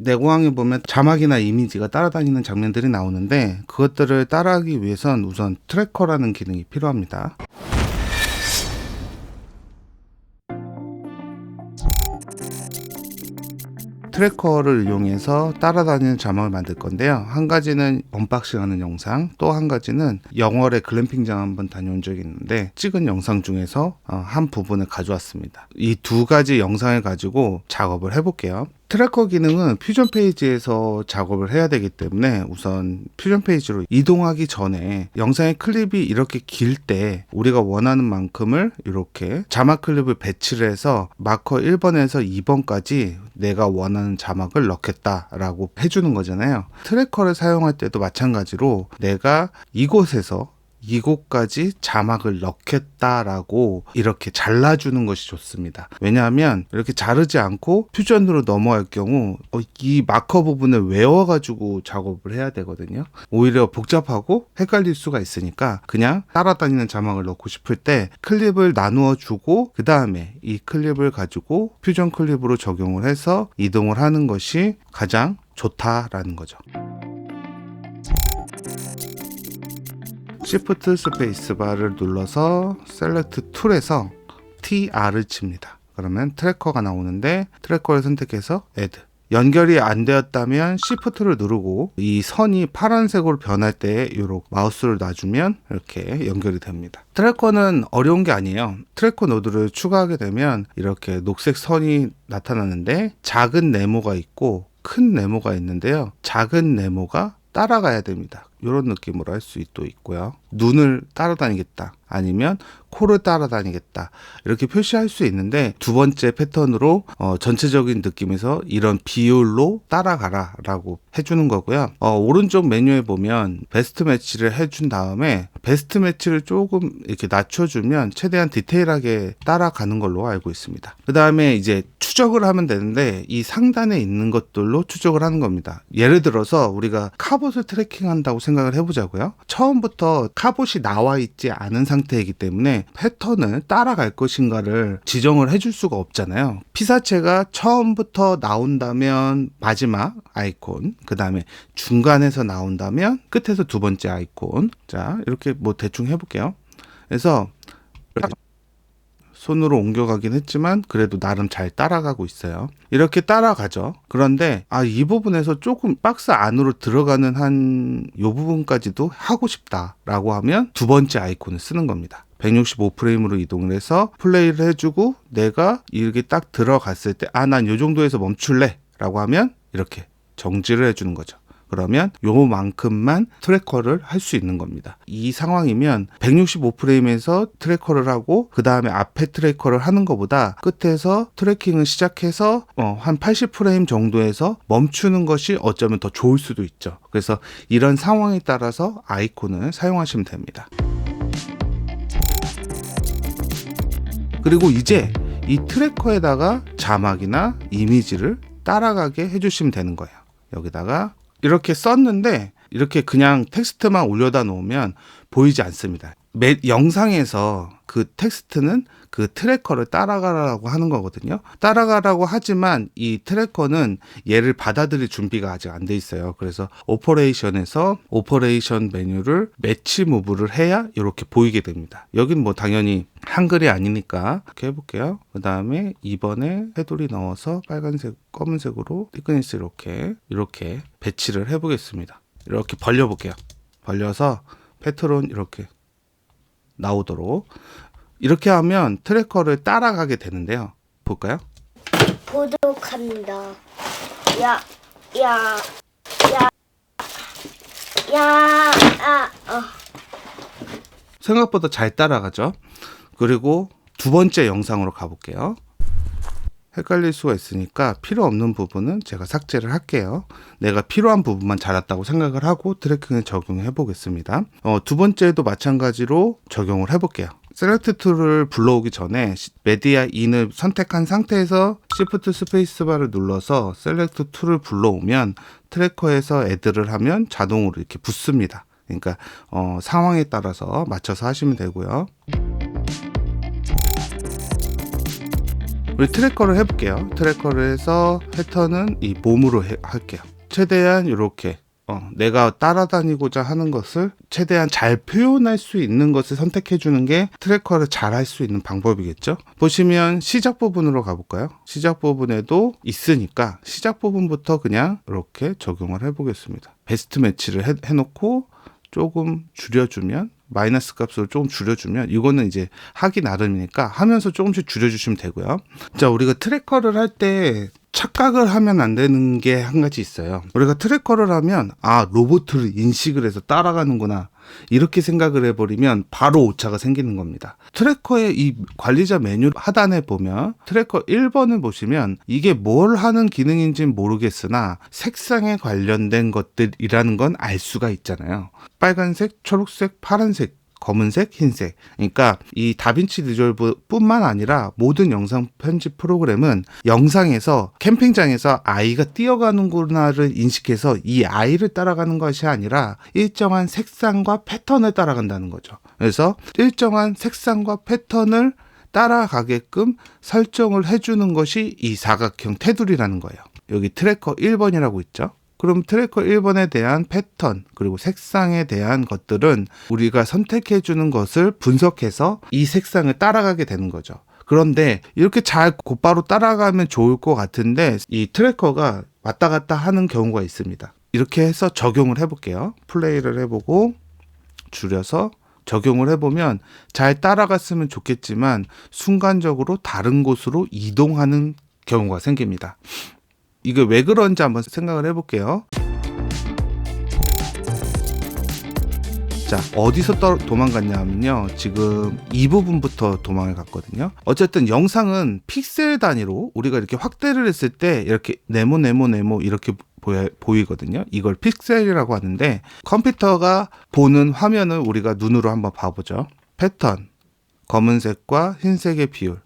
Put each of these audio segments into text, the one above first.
내공항에 보면 자막이나 이미지가 따라다니는 장면들이 나오는데 그것들을 따라하기 위해선 우선 트래커라는 기능이 필요합니다. 트래커를 이용해서 따라다니는 자막을 만들 건데요. 한 가지는 언박싱 하는 영상, 또 한 가지는 영월에 글램핑장 한번 다녀온 적이 있는데 찍은 영상 중에서 한 부분을 가져왔습니다. 이 두 가지 영상을 가지고 작업을 해볼게요. 트래커 기능은 퓨전 페이지에서 작업을 해야 되기 때문에 우선 퓨전 페이지로 이동하기 전에 영상의 클립이 이렇게 길 때 우리가 원하는 만큼을 이렇게 자막 클립을 배치를 해서 마커 1번에서 2번까지 내가 원하는 자막을 넣겠다라고 해주는 거잖아요. 트래커를 사용할 때도 마찬가지로 내가 이곳까지 자막을 넣겠다라고 이렇게 잘라주는 것이 좋습니다. 왜냐하면 이렇게 자르지 않고 퓨전으로 넘어갈 경우 이 마커 부분을 외워가지고 작업을 해야 되거든요. 오히려 복잡하고 헷갈릴 수가 있으니까 그냥 따라다니는 자막을 넣고 싶을 때 클립을 나누어 주고 그 다음에 이 클립을 가지고 퓨전 클립으로 적용을 해서 이동을 하는 것이 가장 좋다라는 거죠. Shift 스페이스바를 눌러서 셀렉트 툴에서 TR을 칩니다. 그러면 트래커가 나오는데 트래커를 선택해서 Add. 연결이 안 되었다면 Shift를 누르고 이 선이 파란색으로 변할 때 이렇게 마우스를 놔주면 이렇게 연결이 됩니다. 트래커는 어려운 게 아니에요. 트래커 노드를 추가하게 되면 이렇게 녹색 선이 나타나는데 작은 네모가 있고 큰 네모가 있는데요. 작은 네모가 따라가야 됩니다. 이런 느낌으로 할 수 있고요. 눈을 따라다니겠다 아니면 코를 따라다니겠다 이렇게 표시할 수 있는데 두 번째 패턴으로 전체적인 느낌에서 이런 비율로 따라가라 라고 해주는 거고요. 오른쪽 메뉴에 보면 베스트 매치를 해준 다음에 베스트 매치를 조금 이렇게 낮춰주면 최대한 디테일하게 따라가는 걸로 알고 있습니다. 그 다음에 이제 추적을 하면 되는데 이 상단에 있는 것들로 추적을 하는 겁니다. 예를 들어서 우리가 카봇을 트래킹한다고 생각을 해보자고요. 처음부터 카봇이 나와 있지 않은 상태이기 때문에 패턴을 따라갈 것인가를 지정을 해줄 수가 없잖아요. 피사체가 처음부터 나온다면 마지막 아이콘, 그 다음에 중간에서 나온다면 끝에서 두 번째 아이콘. 자, 이렇게 뭐 대충 해볼게요. 그래서 손으로 옮겨가긴 했지만 그래도 나름 잘 따라가고 있어요. 이렇게 따라가죠. 그런데 이 부분에서 조금 박스 안으로 들어가는 한 이 부분까지도 하고 싶다라고 하면 두 번째 아이콘을 쓰는 겁니다. 165프레임으로 이동을 해서 플레이를 해주고 내가 이렇게 딱 들어갔을 때 난 이 정도에서 멈출래 라고 하면 이렇게 정지를 해주는 거죠. 그러면 요만큼만 트래커를 할 수 있는 겁니다. 이 상황이면 165프레임에서 트래커를 하고 그 다음에 앞에 트래커를 하는 것보다 끝에서 트래킹을 시작해서 한 80프레임 정도에서 멈추는 것이 어쩌면 더 좋을 수도 있죠. 그래서 이런 상황에 따라서 아이콘을 사용하시면 됩니다. 그리고 이제 이 트래커에다가 자막이나 이미지를 따라가게 해주시면 되는 거예요. 여기다가 이렇게 썼는데 이렇게 그냥 텍스트만 올려다 놓으면 보이지 않습니다. 영상에서 그 텍스트는 그 트래커를 따라가라고 하는 거거든요. 따라가라고 하지만 이 트래커는 얘를 받아들일 준비가 아직 안 돼 있어요. 그래서 오퍼레이션에서 오퍼레이션 메뉴를 매치 무브를 해야 이렇게 보이게 됩니다. 여긴 뭐 당연히 한글이 아니니까 이렇게 해볼게요. 그 다음에 2번에 테두리 넣어서 빨간색, 검은색으로 티크니스 이렇게 배치를 해보겠습니다. 이렇게 벌려볼게요. 벌려서 패트론 이렇게 나오도록 이렇게 하면 트래커를 따라가게 되는데요. 볼까요? 구독합니다. 생각보다 잘 따라가죠. 그리고 두 번째 영상으로 가볼게요. 헷갈릴 수가 있으니까 필요 없는 부분은 제가 삭제를 할게요. 내가 필요한 부분만 잘했다고 생각을 하고 트래킹을 적용해 보겠습니다. 두 번째도 마찬가지로 적용을 해볼게요. 셀렉트 툴을 불러오기 전에 메디아 인을 선택한 상태에서 Shift 스페이스바를 눌러서 셀렉트 툴을 불러오면 트래커에서 애드를 하면 자동으로 이렇게 붙습니다. 그러니까 상황에 따라서 맞춰서 하시면 되고요. 우리 트래커를 해볼게요. 트래커를 해서 패턴은 이 몸으로 할게요. 최대한 이렇게 내가 따라다니고자 하는 것을 최대한 잘 표현할 수 있는 것을 선택해 주는 게 트래커를 잘 할 수 있는 방법이겠죠. 보시면 시작 부분으로 가볼까요? 시작 부분에도 있으니까 시작 부분부터 그냥 이렇게 적용을 해 보겠습니다. 베스트 매치를 해놓고 조금 줄여주면, 마이너스 값으로 조금 줄여주면, 이거는 이제 하기 나름이니까 하면서 조금씩 줄여주시면 되고요. 자, 우리가 트래커를 할 때 착각을 하면 안 되는 게 한 가지 있어요. 우리가 트래커를 하면 로봇을 인식을 해서 따라가는구나, 이렇게 생각을 해버리면 바로 오차가 생기는 겁니다. 트래커의 이 관리자 메뉴 하단에 보면 트래커 1번을 보시면 이게 뭘 하는 기능인지는 모르겠으나 색상에 관련된 것들이라는 건 알 수가 있잖아요. 빨간색, 초록색, 파란색, 검은색, 흰색. 그러니까 이 다빈치 리졸브 뿐만 아니라 모든 영상 편집 프로그램은 영상에서 캠핑장에서 아이가 뛰어가는구나를 인식해서 이 아이를 따라가는 것이 아니라 일정한 색상과 패턴을 따라간다는 거죠. 그래서 일정한 색상과 패턴을 따라가게끔 설정을 해주는 것이 이 사각형 테두리라는 거예요. 여기 트래커 1번이라고 있죠. 그럼 트래커 1번에 대한 패턴 그리고 색상에 대한 것들은 우리가 선택해 주는 것을 분석해서 이 색상을 따라가게 되는 거죠. 그런데 이렇게 잘 곧바로 따라가면 좋을 것 같은데 이 트래커가 왔다 갔다 하는 경우가 있습니다. 이렇게 해서 적용을 해볼게요. 플레이를 해보고 줄여서 적용을 해보면 잘 따라갔으면 좋겠지만 순간적으로 다른 곳으로 이동하는 경우가 생깁니다. 이게 왜 그런지 한번 생각을 해볼게요. 자, 어디서 도망갔냐 하면요, 지금 이 부분부터 도망을 갔거든요. 어쨌든 영상은 픽셀 단위로 우리가 이렇게 확대를 했을 때 이렇게 네모 이렇게 보이거든요. 이걸 픽셀이라고 하는데 컴퓨터가 보는 화면을 우리가 눈으로 한번 봐보죠. 패턴, 검은색과 흰색의 비율,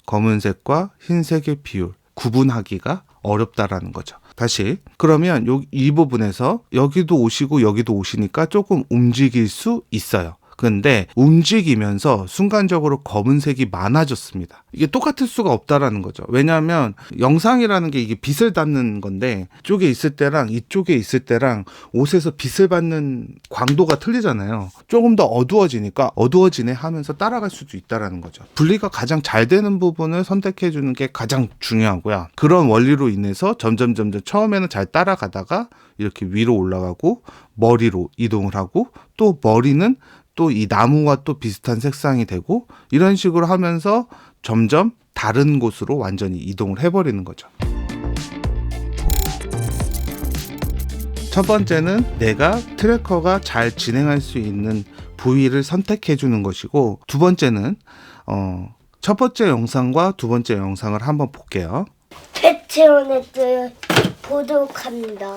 검은색과 흰색의 비율 구분하기가 어렵다라는 거죠. 다시 그러면 이 부분에서 여기도 오시고 여기도 오시니까 조금 움직일 수 있어요. 근데 움직이면서 순간적으로 검은색이 많아졌습니다. 이게 똑같을 수가 없다라는 거죠. 왜냐하면 영상이라는 게 이게 빛을 받는 건데 이쪽에 있을 때랑 이쪽에 있을 때랑 옷에서 빛을 받는 광도가 틀리잖아요. 조금 더 어두워지니까 어두워지네 하면서 따라갈 수도 있다라는 거죠. 분리가 가장 잘 되는 부분을 선택해 주는 게 가장 중요하고요. 그런 원리로 인해서 점점 처음에는 잘 따라가다가 이렇게 위로 올라가고 머리로 이동을 하고 또 머리는 또 이 나무와 또 비슷한 색상이 되고 이런 식으로 하면서 점점 다른 곳으로 완전히 이동을 해버리는 거죠. 첫 번째는 내가 트래커가 잘 진행할 수 있는 부위를 선택해 주는 것이고, 두 번째는 첫 번째 영상과 두 번째 영상을 한번 볼게요. 패치온을 보도록 합니다.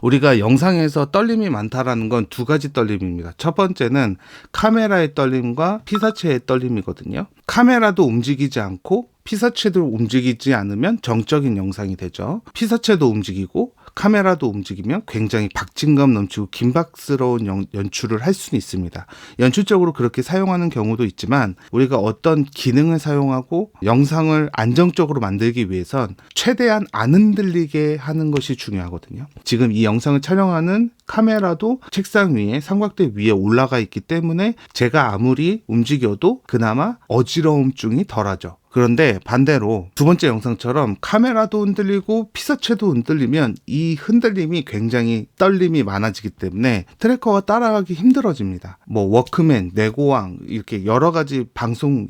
우리가 영상에서 떨림이 많다라는 건 두 가지 떨림입니다. 첫 번째는 카메라의 떨림과 피사체의 떨림이거든요. 카메라도 움직이지 않고 피사체도 움직이지 않으면 정적인 영상이 되죠. 피사체도 움직이고 카메라도 움직이면 굉장히 박진감 넘치고 긴박스러운 연출을 할 수는 있습니다. 연출적으로 그렇게 사용하는 경우도 있지만 우리가 어떤 기능을 사용하고 영상을 안정적으로 만들기 위해선 최대한 안 흔들리게 하는 것이 중요하거든요. 지금 이 영상을 촬영하는 카메라도 책상 위에 삼각대 위에 올라가 있기 때문에 제가 아무리 움직여도 그나마 어지러움증이 덜하죠. 그런데 반대로 두 번째 영상처럼 카메라도 흔들리고 피사체도 흔들리면 이 흔들림이 굉장히 떨림이 많아지기 때문에 트래커가 따라가기 힘들어집니다. 워크맨, 내고왕 이렇게 여러 가지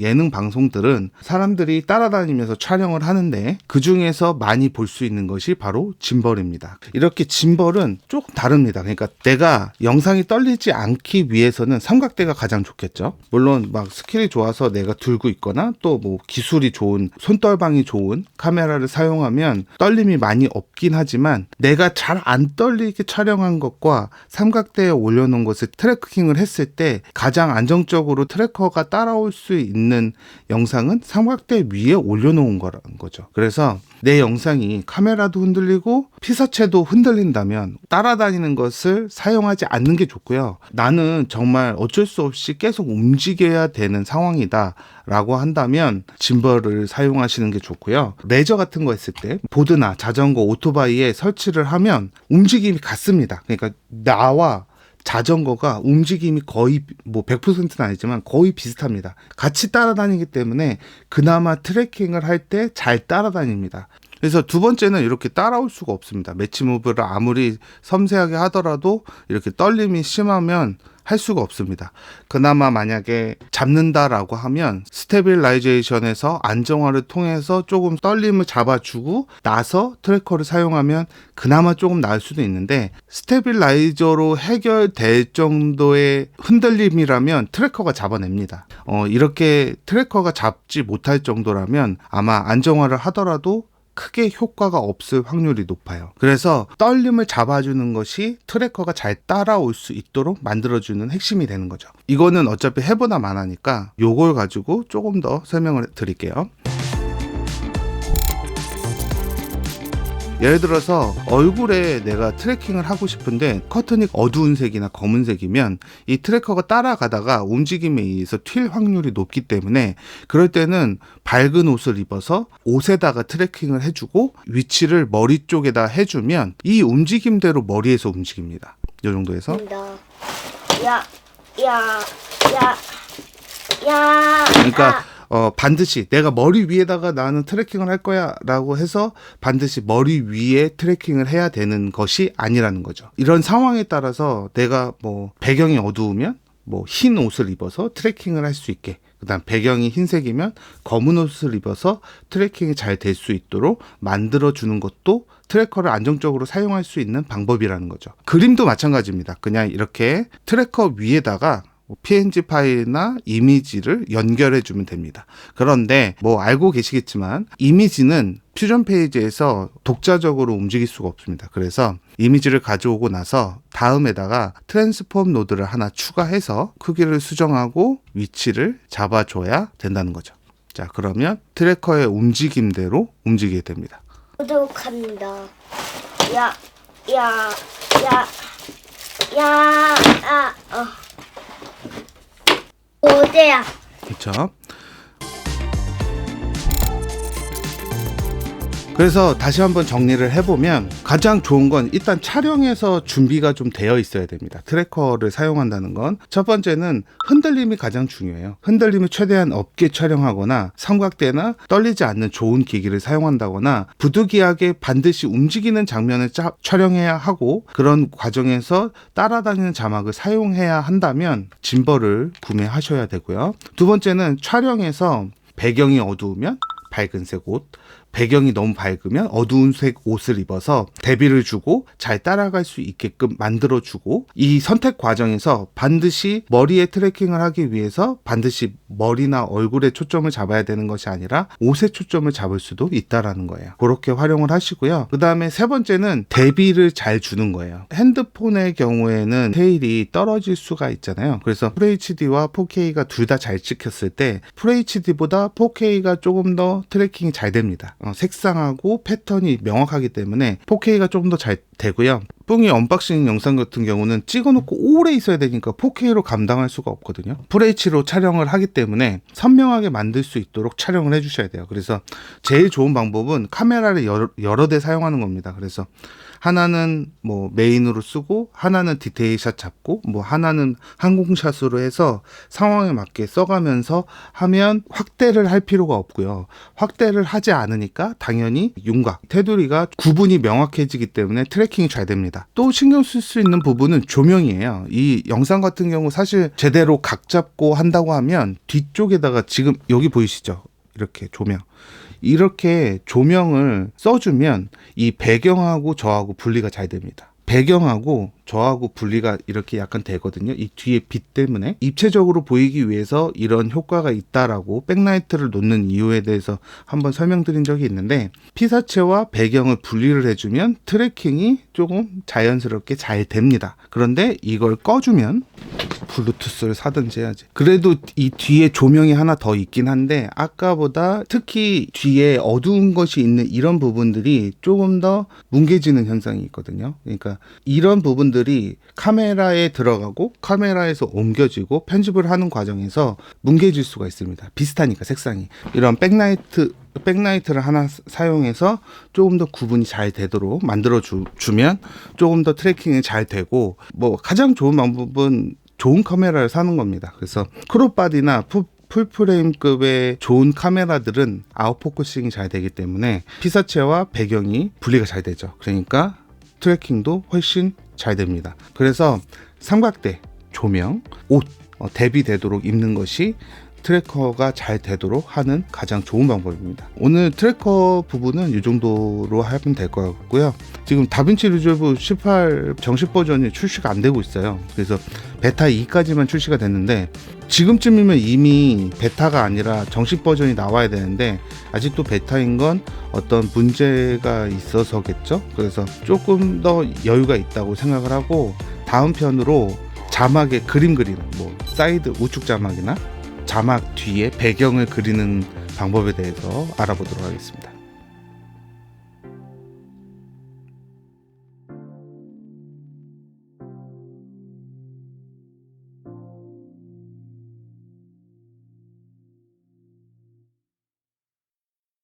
예능 방송들은 사람들이 따라다니면서 촬영을 하는데 그 중에서 많이 볼 수 있는 것이 바로 짐벌입니다. 이렇게 짐벌은 조금 다릅니다. 그러니까 내가 영상이 떨리지 않기 위해서는 삼각대가 가장 좋겠죠. 물론 스킬이 좋아서 내가 들고 있거나 또 기술이 좋은, 손떨방이 좋은 카메라를 사용하면 떨림이 많이 없긴 하지만 내가 잘 안 떨리게 촬영한 것과 삼각대에 올려놓은 것을 트래킹을 했을 때 가장 안정적으로 트래커가 따라올 수 있는 영상은 삼각대 위에 올려놓은 거라는 거죠. 그래서 내 영상이 카메라도 흔들리고 피사체도 흔들린다면 따라다니는 것을 사용하지 않는 게 좋고요. 나는 정말 어쩔 수 없이 계속 움직여야 되는 상황이다 라고 한다면 짐벌을 사용하시는 게 좋고요. 레저 같은 거 했을 때 보드나 자전거, 오토바이에 설치를 하면 움직임이 같습니다. 그러니까 나와 자전거가 움직임이 거의 뭐 100%는 아니지만 거의 비슷합니다. 같이 따라다니기 때문에 그나마 트래킹을 할 때 잘 따라다닙니다. 그래서 두 번째는 이렇게 따라올 수가 없습니다. 매치 무브를 아무리 섬세하게 하더라도 이렇게 떨림이 심하면 할 수가 없습니다. 그나마 만약에 잡는다라고 하면 스테빌라이제이션에서 안정화를 통해서 조금 떨림을 잡아주고 나서 트래커를 사용하면 그나마 조금 나을 수도 있는데, 스테빌라이저로 해결될 정도의 흔들림이라면 트래커가 잡아냅니다. 이렇게 트래커가 잡지 못할 정도라면 아마 안정화를 하더라도 크게 효과가 없을 확률이 높아요. 그래서 떨림을 잡아주는 것이 트래커가 잘 따라올 수 있도록 만들어주는 핵심이 되는 거죠. 이거는 어차피 해보다 많으니까 요걸 가지고 조금 더 설명을 드릴게요. 예를 들어서 얼굴에 내가 트래킹을 하고 싶은데 커튼이 어두운 색이나 검은색이면 이 트래커가 따라가다가 움직임에 의해서 튈 확률이 높기 때문에 그럴 때는 밝은 옷을 입어서 옷에다가 트래킹을 해주고 위치를 머리 쪽에다 해주면 이 움직임대로 머리에서 움직입니다. 이 정도에서 그러니까 반드시 내가 머리 위에다가 나는 트래킹을 할 거야 라고 해서 반드시 머리 위에 트래킹을 해야 되는 것이 아니라는 거죠. 이런 상황에 따라서 내가 뭐 배경이 어두우면 뭐 흰 옷을 입어서 트래킹을 할 수 있게, 그다음 배경이 흰색이면 검은 옷을 입어서 트래킹이 잘 될 수 있도록 만들어주는 것도 트래커를 안정적으로 사용할 수 있는 방법이라는 거죠. 그림도 마찬가지입니다. 그냥 이렇게 트래커 위에다가 PNG 파일이나 이미지를 연결해 주면 됩니다. 그런데 뭐 알고 계시겠지만 이미지는 퓨전 페이지에서 독자적으로 움직일 수가 없습니다. 그래서 이미지를 가져오고 나서 다음에다가 트랜스폼 노드를 하나 추가해서 크기를 수정하고 위치를 잡아줘야 된다는 거죠. 자, 그러면 트래커의 움직임대로 움직이게 됩니다. 구독합니다. 어디야? 그렇죠. 그래서 다시 한번 정리를 해보면 가장 좋은 건 일단 촬영에서 준비가 좀 되어 있어야 됩니다. 트래커를 사용한다는 건 첫 번째는 흔들림이 가장 중요해요. 흔들림을 최대한 없게 촬영하거나 삼각대나 떨리지 않는 좋은 기기를 사용한다거나 부득이하게 반드시 움직이는 장면을 촬영해야 하고, 그런 과정에서 따라다니는 자막을 사용해야 한다면 짐벌을 구매하셔야 되고요. 두 번째는 촬영에서 배경이 어두우면 밝은색 옷, 배경이 너무 밝으면 어두운 색 옷을 입어서 대비를 주고 잘 따라갈 수 있게끔 만들어주고, 이 선택 과정에서 반드시 머리에 트래킹을 하기 위해서 반드시 머리나 얼굴에 초점을 잡아야 되는 것이 아니라 옷에 초점을 잡을 수도 있다라는 거예요. 그렇게 활용을 하시고요. 그 다음에 세 번째는 대비를 잘 주는 거예요. 핸드폰의 경우에는 테일이 떨어질 수가 있잖아요. 그래서 FHD와 4K가 둘 다 잘 찍혔을 때 FHD보다 4K가 조금 더 트래킹이 잘 됩니다. 색상하고 패턴이 명확하기 때문에 4K가 조금 더 잘 되고요. 뿡이 언박싱 영상 같은 경우는 찍어놓고 오래 있어야 되니까 4K로 감당할 수가 없거든요. FHD로 촬영을 하기 때문에 선명하게 만들 수 있도록 촬영을 해주셔야 돼요. 그래서 제일 좋은 방법은 카메라를 여러 대 사용하는 겁니다. 그래서 하나는 뭐 메인으로 쓰고 하나는 디테일샷 잡고 뭐 하나는 항공샷으로 해서 상황에 맞게 써가면서 하면 확대를 할 필요가 없고요. 확대를 하지 않으니까 당연히 윤곽, 테두리가 구분이 명확해지기 때문에 트래킹이 잘 됩니다. 또 신경 쓸 수 있는 부분은 조명이에요. 이 영상 같은 경우 사실 제대로 각 잡고 한다고 하면 뒤쪽에다가 지금 여기 보이시죠? 이렇게 조명. 이렇게 조명을 써주면 이 배경하고 저하고 분리가 잘 됩니다. 배경하고 저하고 분리가 이렇게 약간 되거든요. 이 뒤에 빛 때문에 입체적으로 보이기 위해서 이런 효과가 있다라고 백라이트를 놓는 이유에 대해서 한번 설명드린 적이 있는데, 피사체와 배경을 분리를 해주면 트래킹이 조금 자연스럽게 잘 됩니다. 그런데 이걸 꺼주면 블루투스를 사든지 해야지. 그래도 이 뒤에 조명이 하나 더 있긴 한데 아까보다 특히 뒤에 어두운 것이 있는 이런 부분들이 조금 더 뭉개지는 현상이 있거든요. 그러니까 이런 부분들이 카메라에 들어가고 카메라에서 옮겨지고 편집을 하는 과정에서 뭉개질 수가 있습니다. 비슷하니까 색상이. 이런 백라이트를 하나 사용해서 조금 더 구분이 잘 되도록 만들어 주면 조금 더 트래킹이 잘 되고, 뭐 가장 좋은 방법은 좋은 카메라를 사는 겁니다. 그래서 크롭바디나 풀프레임급의 좋은 카메라들은 아웃포커싱이 잘 되기 때문에 피사체와 배경이 분리가 잘 되죠. 그러니까 트래킹도 훨씬 잘 됩니다. 그래서 삼각대, 조명, 옷 대비되도록 입는 것이 트래커가 잘 되도록 하는 가장 좋은 방법입니다. 오늘 트래커 부분은 이 정도로 하면 될 것 같고요. 지금 다빈치 리졸브 18 정식 버전이 출시가 안 되고 있어요. 그래서 베타 2까지만 출시가 됐는데 지금쯤이면 이미 베타가 아니라 정식 버전이 나와야 되는데 아직도 베타인 건 어떤 문제가 있어서겠죠. 그래서 조금 더 여유가 있다고 생각을 하고 다음 편으로 자막에 그림 그리는, 뭐 사이드 우측 자막이나 자막 뒤에 배경을 그리는 방법에 대해서 알아보도록 하겠습니다.